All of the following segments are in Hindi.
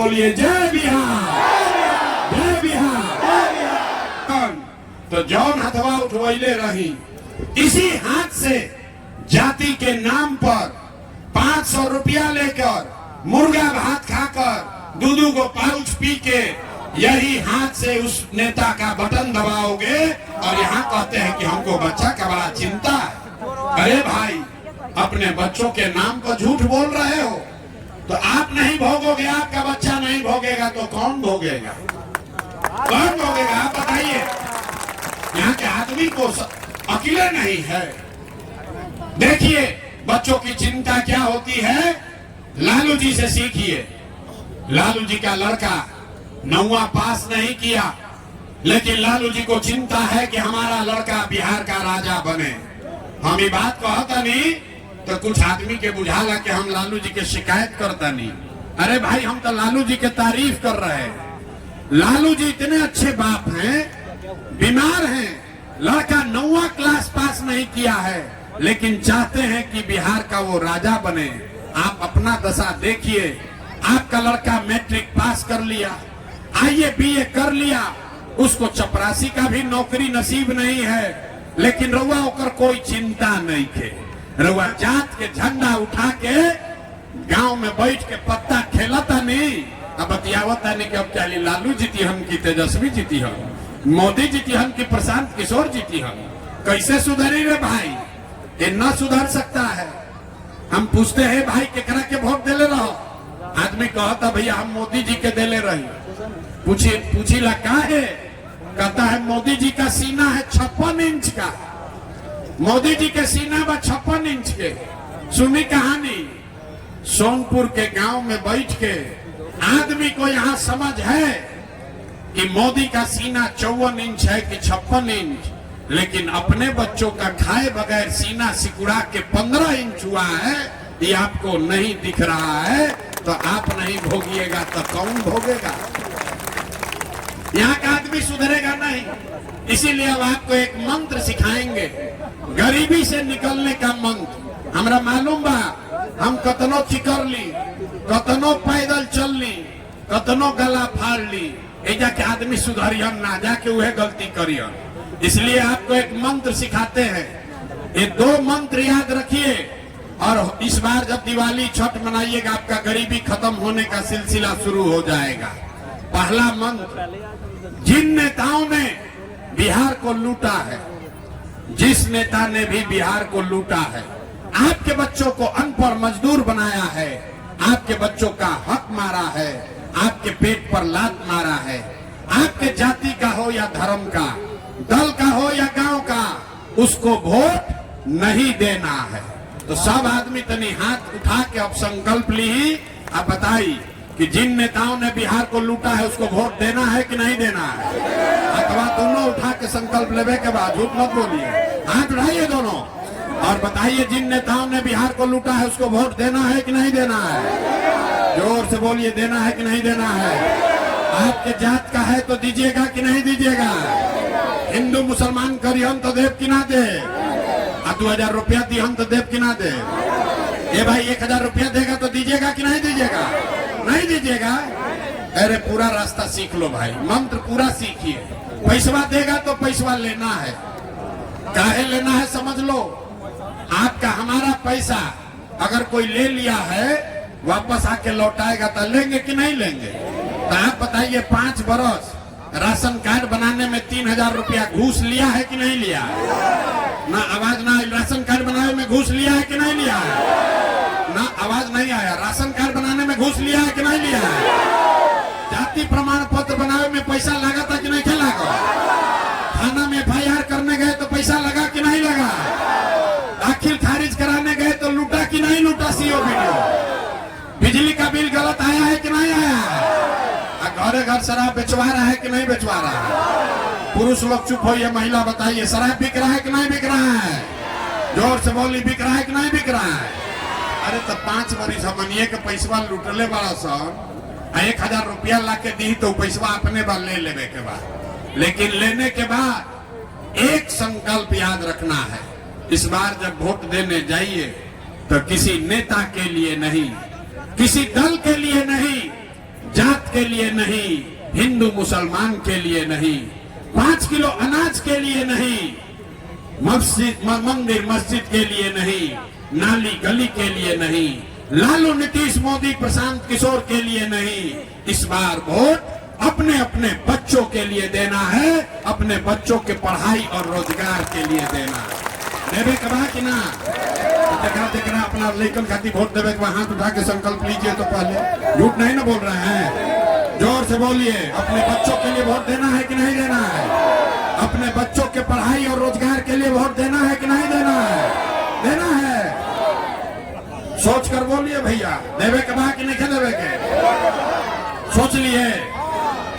बोलिए जय बिहार, जय बिहार। तो जौन हथवा उठवैले रही, इसी हाथ से जाति के नाम पर 500 रुपया लेकर मुर्गा भात खाकर दूधू को पाउच पी के यही हाथ से उस नेता का बटन दबाओगे और यहाँ कहते हैं कि हमको बच्चा का बड़ा चिंता है। अरे भाई, अपने बच्चों के नाम पर झूठ बोल रहे हो तो आप नहीं भोगोगे, आपका बच्चा नहीं भोगेगा तो कौन भोगेगा? कौन भोगेगा आप बताइए। यहाँ के आदमी को अकेले नहीं है। देखिए बच्चों की चिंता क्या होती है, लालू जी से सीखिए। लालू जी का लड़का 9वां पास नहीं किया, लेकिन लालू जी को चिंता है कि हमारा लड़का बिहार का राजा बने। हम ये बात कहता नहीं तो कुछ आदमी के बुझाला कि हम लालू जी के शिकायत करता नहीं। अरे भाई, हम तो लालू जी के तारीफ कर रहे हैं। लालू जी इतने अच्छे बाप हैं, बीमार हैं, लड़का 9वां क्लास पास नहीं किया है, लेकिन चाहते हैं कि बिहार का वो राजा बने। आप अपना दशा देखिए। आपका लड़का मैट्रिक पास कर लिया, आईए बीए कर लिया, उसको चपरासी का भी नौकरी नसीब नहीं है, लेकिन रउआ होकर कोई चिंता नहीं थे। रउआ जात के झंडा उठा के गांव में बैठ के पत्ता खेलता नहीं, अब बतियावता नहीं कि अब क्या लालू जीती हम की तेजस्वी जीती हम, मोदी जीती हम की प्रशांत किशोर जीती हम। कैसे सुधरी रे भाई? ये न सुधर सकता है। हम पूछते हैं भाई केकरा के वोट देले रहो, आदमी कहता भैया हम मोदी जी के देले रही। पूछीला का है, कहता है मोदी जी का सीना है 56 इंच का, मोदी जी के सीना बा 56 इंच के। सुनी कहानी, सोनपुर के गांव में बैठ के आदमी को यहाँ समझ है कि मोदी का सीना 54 इंच है कि 56 इंच, लेकिन अपने बच्चों का खाए बगैर सीना सिकुड़ा के 15 इंच हुआ है, ये आपको नहीं दिख रहा है तो आप नहीं भोगिएगा तो कौन भोगेगा? यहाँ का आदमी सुधरेगा नहीं। इसीलिए अब आपको एक मंत्र सिखाएंगे, गरीबी से निकलने का मंत्र। हमरा मालूम बा, हम कतनो चिकर ली, कतनो पैदल चल ली, कतनो गला फाड़ ली, एजा के आदमी सुधरियन ना, जाके वह गलती करियन। इसलिए आपको एक मंत्र सिखाते हैं। ये 2 मंत्र याद रखिए और इस बार जब दिवाली छठ मनाइएगा, आपका गरीबी खत्म होने का सिलसिला शुरू हो जाएगा। पहला मंत्र, जिन नेताओं ने बिहार को लूटा है, जिस नेता ने भी बिहार को लूटा है, आपके बच्चों को अनपढ़ मजदूर बनाया है, आपके बच्चों का हक मारा है, आपके पेट पर लात मारा है, आपके जाति का हो या धर्म का, दल का हो या गांव का, उसको वोट नहीं देना है। तो सब आदमी तनी हाथ उठा के अब संकल्प ली, अब बताई कि जिन नेताओं ने बिहार को लूटा है उसको वोट देना है कि नहीं देना है? अथवा दोनों उठा के संकल्प लेवे के बाद झूठ मत बोलिए, हाथ उठाइए दोनों और बताइए जिन नेताओं ने बिहार को लूटा है उसको वोट देना है कि नहीं देना है? जोर से बोलिए, देना है कि नहीं देना है? आपके जात का है तो दीजिएगा कि नहीं दीजिएगा? हिंदू मुसलमान करियन तो देव कि ना दे? 2000 रुपया दिहन तो देव कि ना दे? ये भाई 1000 रुपया देगा तो दीजिएगा कि नहीं दीजिएगा? नहीं दीजिएगा? अरे पूरा रास्ता सीख लो भाई, मंत्र पूरा सीखिए। पैसवा देगा तो पैसवा लेना है, काहे लेना है समझ लो। आपका हमारा पैसा अगर कोई ले लिया है, वापस आके लौटाएगा तो लेंगे कि नहीं लेंगे? तो आप बताइए, 5 बरस राशन कार्ड बनाने में 3000 रुपया घूस लिया है कि नहीं लिया? ना आवाज ना, राशन कार्ड बनाने में घूस लिया है कि नहीं लिया है? ना आवाज नहीं आया। राशन कार्ड बनाने में घूस लिया है कि नहीं लिया है? जाति प्रमाण पत्र बनाने में पैसा लगा था कि नहीं लगा? थाना में FIR करने गए तो पैसा लगा कि नहीं लगा? दाखिल खारिज कराने गए तो लूटा कि नहीं लूटा? CO video. बिजली का बिल गलत आया है कि नहीं आया? घरे घर शराब बेचवा रहा है कि नहीं बेचवा रहा है? पुरुष लोग चुप होइए, महिला बताइए, शराब बिक रहा है कि नहीं बिक रहा है? जोर से बोली, बिक रहा है कि नहीं बिक रहा है? अरे तो 5 बरिस हमनिए के पैसवा लूटले बड़ा सन, 1000 रुपया ला के दी तो पैसवा अपने बार ले लेवे के बाद। लेकिन लेने के बाद एक संकल्प याद रखना है, इस बार जब वोट देने जाइए तो किसी नेता के लिए नहीं, किसी दल के लिए नहीं, जात के लिए नहीं, हिंदू मुसलमान के लिए नहीं, 5 किलो अनाज के लिए नहीं, मंदिर मस्जिद के लिए नहीं, नाली गली के लिए नहीं, लालू नीतीश मोदी प्रशांत किशोर के लिए नहीं। इस बार वोट अपने अपने बच्चों के लिए देना है, अपने बच्चों के पढ़ाई और रोजगार के लिए देना है। देवे कहा कि ना देखना अपना लेकिन खाती वोट देवे के हाथ उठा के संकल्प लीजिए। तो पहले झूठ नहीं ना बोल रहे हैं, जोर से बोलिए। अपने बच्चों के लिए वोट देना है कि नहीं देना है? अपने बच्चों के पढ़ाई और रोजगार के लिए वोट देना है कि नहीं देना है? देना है। सोच कर बोलिए भैया, देवे के बाद कि नहीं देवे के? सोच लिए,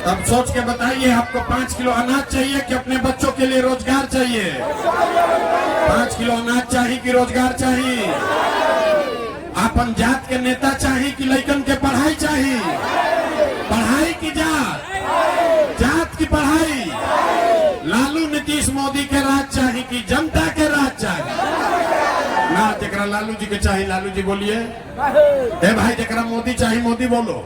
अब सोच के बताइए आपको 5 किलो अनाज चाहिए कि अपने बच्चों के लिए रोजगार चाहिए? 5 किलो अनाज चाहिए कि रोजगार चाहिए? अपन जात के नेता चाहिए कि लइकन के पढ़ाई चाहिए? पढ़ाई की जात, जात की पढ़ाई। लालू नीतीश मोदी के राज चाहिए कि जनता के राज चाहिए? ना जरा लालू जी के चाहिए, लालू जी बोलिए। ए भाई जरा मोदी चाहिए, मोदी बोलो,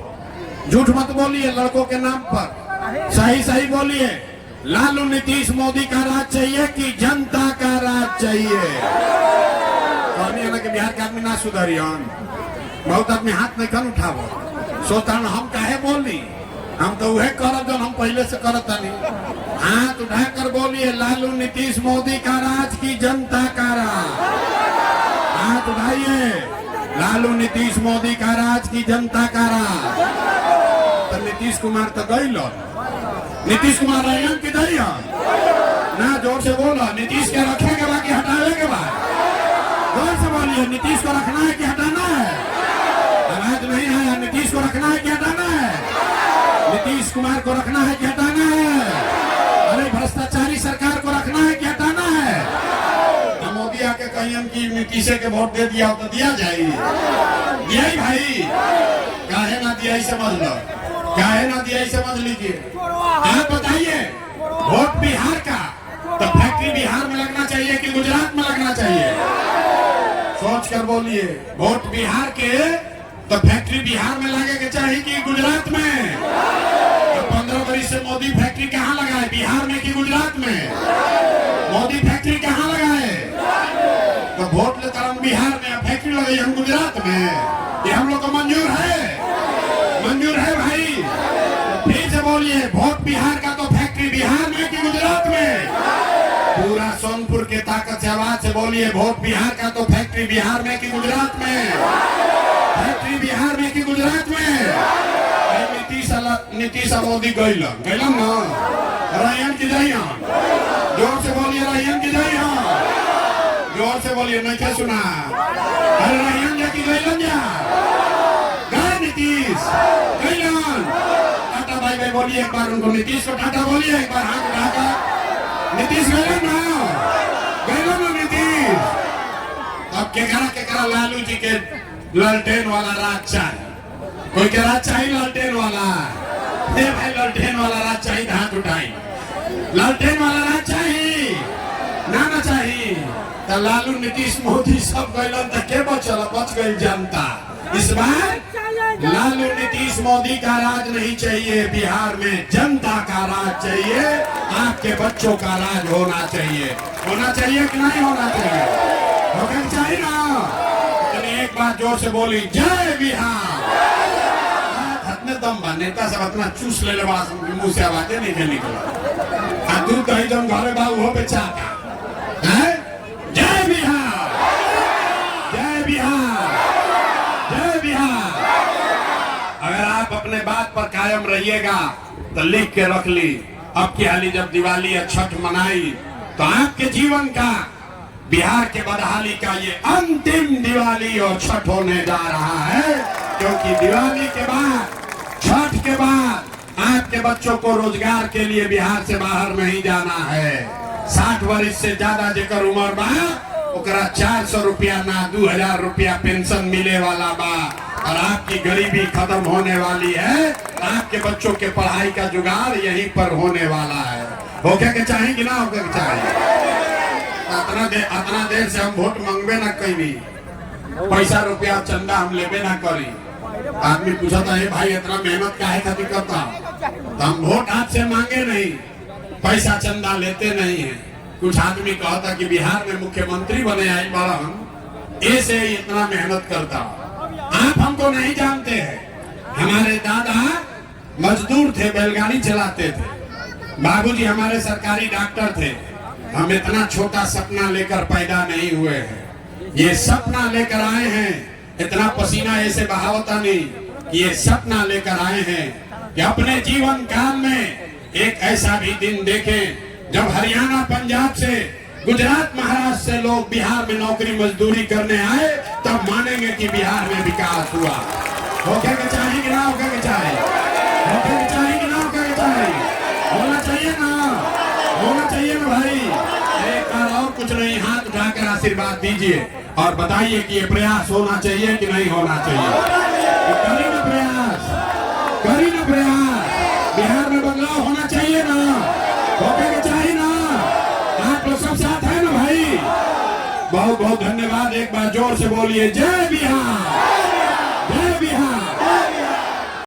झूठ मत बोलिए लड़कों के नाम पर, सही सही बोलिए। लालू नीतीश मोदी का राज चाहिए कि जनता का राज चाहिए? कहनी ना कि बिहार के आदमी ना सुधरी, बहुत आदमी हाथ नहीं कर उठावो, सोचता हम काहे बोली, हम तो वह करब जो हम पहले से करत नहीं। हाथ उठा कर बोलिए, लालू नीतीश मोदी का राज की जनता का राज? हाथ उठाइए, लालू नीतीश मोदी का राज की जनता का राज? तो नीतीश कुमार तो गई लो, नीतीश कुमार रैयन की दई ना, जोर से बोलो। नीतीश के रखने के बाद हटाने के बाद जोर से बोलिए। नीतीश को रखना है कि हटाना है? आवाज नहीं आया। नीतीश को रखना है कि हटाना है? नीतीश कुमार को रखना है कि हटाना है? अरे भ्रष्टाचारी सरकार को रखना है कि हटाना है? मोदी आके कहीं की नीतीश के वोट दे दिया तो दिया जाए? दिया ही भाई, काहे ना दिया ही समझ लो, काहे ना दिया ही समझ लीजिए। आप बताइए, वोट बिहार का तो फैक्ट्री बिहार में लगना चाहिए कि गुजरात में लगना चाहिए? सोच कर बोलिए। वोट बिहार के तो फैक्ट्री बिहार में लगे के चाहिए कि गुजरात में? तो 15 वर्ष से मोदी फैक्ट्री कहाँ लगाए, बिहार में कि गुजरात में? मोदी फैक्ट्री कहाँ लगाए? तो वोट लेकर हम बिहार में, फैक्ट्री लगाई हम गुजरात में। ये हम लोग को मंजूर है? मंजूर है भाई? फिर से बोलिए, वोट बिहार का तो फैक्ट्री बिहार में कि गुजरात में? पूरा सोनपुर के ताकत से आवाज से बोलिए, वोट बिहार का तो फैक्ट्री बिहार में कि गुजरात में? फैक्ट्री बिहार में कि गुजरात में? नीतीश मोदी गैलन ना, रैयन की जाइए। जोर से बोलिए, रैयन की जाइए। जोर से बोलिए, नहीं क्या सुना? अरे रैयन जा की गैलन जा, गए नीतीश गैलन। टाटा भाई भाई बोलिए एक बार उनको, नीतीश को टाटा बोलिए एक बार, हाथ उठाकर। नीतीश गैलन ना, गैलन ना नीतीश। अब केकरा लालू जी के ललटेन वाला राज चाहिए? कोई के राज चाहिए ललटेन वाला? भाई ललटेन वाला राज चाहिए, हाथ उठाई। ललटेन वाला राज चाहिए ना चाहिए? तो लालू नीतीश मोदी सब गैलन तो के बचल, बच गई जनता। इस बार लालू नीतीश मोदी का राज नहीं चाहिए, बिहार में जनता का राज चाहिए, आपके बच्चों का राज होना चाहिए। होना चाहिए कि नहीं होना चाहिए? होना चाहिए ना? एक बार जोर से बोली, जय बिहार। दम बा नेता सब अपना चूस ले ले, मुंह से आवाजें नहीं निकला। तू कहीं जब घरे बाबू हो बेचाता है, जय बिहार, जय बिहार, जय बिहार। अगर आप अपने बात पर कायम रहिएगा तो लिख के रख ली, अब की हाली जब दिवाली या छठ मनाई तो आपके जीवन का, बिहार के बदहाली का ये अंतिम दिवाली और छठ होने जा रहा है। क्योंकि दिवाली के बाद, छठ के बाद आपके बच्चों को रोजगार के लिए बिहार से बाहर नहीं जाना है। 60 वर्ष से ज्यादा जेकर उम्र बा, ओकरा 400 रुपया ना 2000 रुपया पेंशन मिले वाला बा। और आपकी गरीबी खत्म होने वाली है, आपके बच्चों के पढ़ाई का जुगाड़ यहीं पर होने वाला है। होके के चाहिए कि ना होके के चाहिए? अतना देर से हम वोट मांगबे ना कहीं, पैसा रुपया चंदा हम लेबे ना करी। आदमी पूछा था, भाई इतना मेहनत काहे खातिर करता? तो हम वोट आपसे मांगे नहीं, पैसा चंदा लेते नहीं है। कुछ आदमी कहता कि बिहार में मुख्यमंत्री बने आई बड़ा हम ऐसे ही इतना मेहनत करता। आप हमको नहीं जानते हैं। हमारे दादा मजदूर थे, बैलगाड़ी चलाते थे। बाबूजी हमारे सरकारी डॉक्टर थे। हम इतना छोटा सपना लेकर पैदा नहीं हुए हैं, ये सपना लेकर आए हैं। इतना पसीना ऐसे बहावता नहीं कि ये सपना लेकर आए हैं कि अपने जीवन काल में एक ऐसा भी दिन देखें जब हरियाणा, पंजाब से, गुजरात, महाराष्ट्र से लोग बिहार में नौकरी मजदूरी करने आए, तब मानेंगे कि बिहार में विकास हुआ। होके के चाहिए कि ना होके के चाहिए? होके के चाहिए कि ना होके के चाहिए? होना चाहिए ना, होना चाहिए ना भाई। एक बार और कुछ नहीं, हाथ उठाकर आशीर्वाद दीजिए और बताइए कि ये प्रयास होना चाहिए कि नहीं होना चाहिए। करी ना प्रयास, करी ना प्रयास। बिहार में बदलाव होना चाहिए ना, होके के चाहिए ना। आप लोग सब साथ है ना भाई? बहुत बहुत धन्यवाद। एक बार जोर से बोलिए जय बिहार।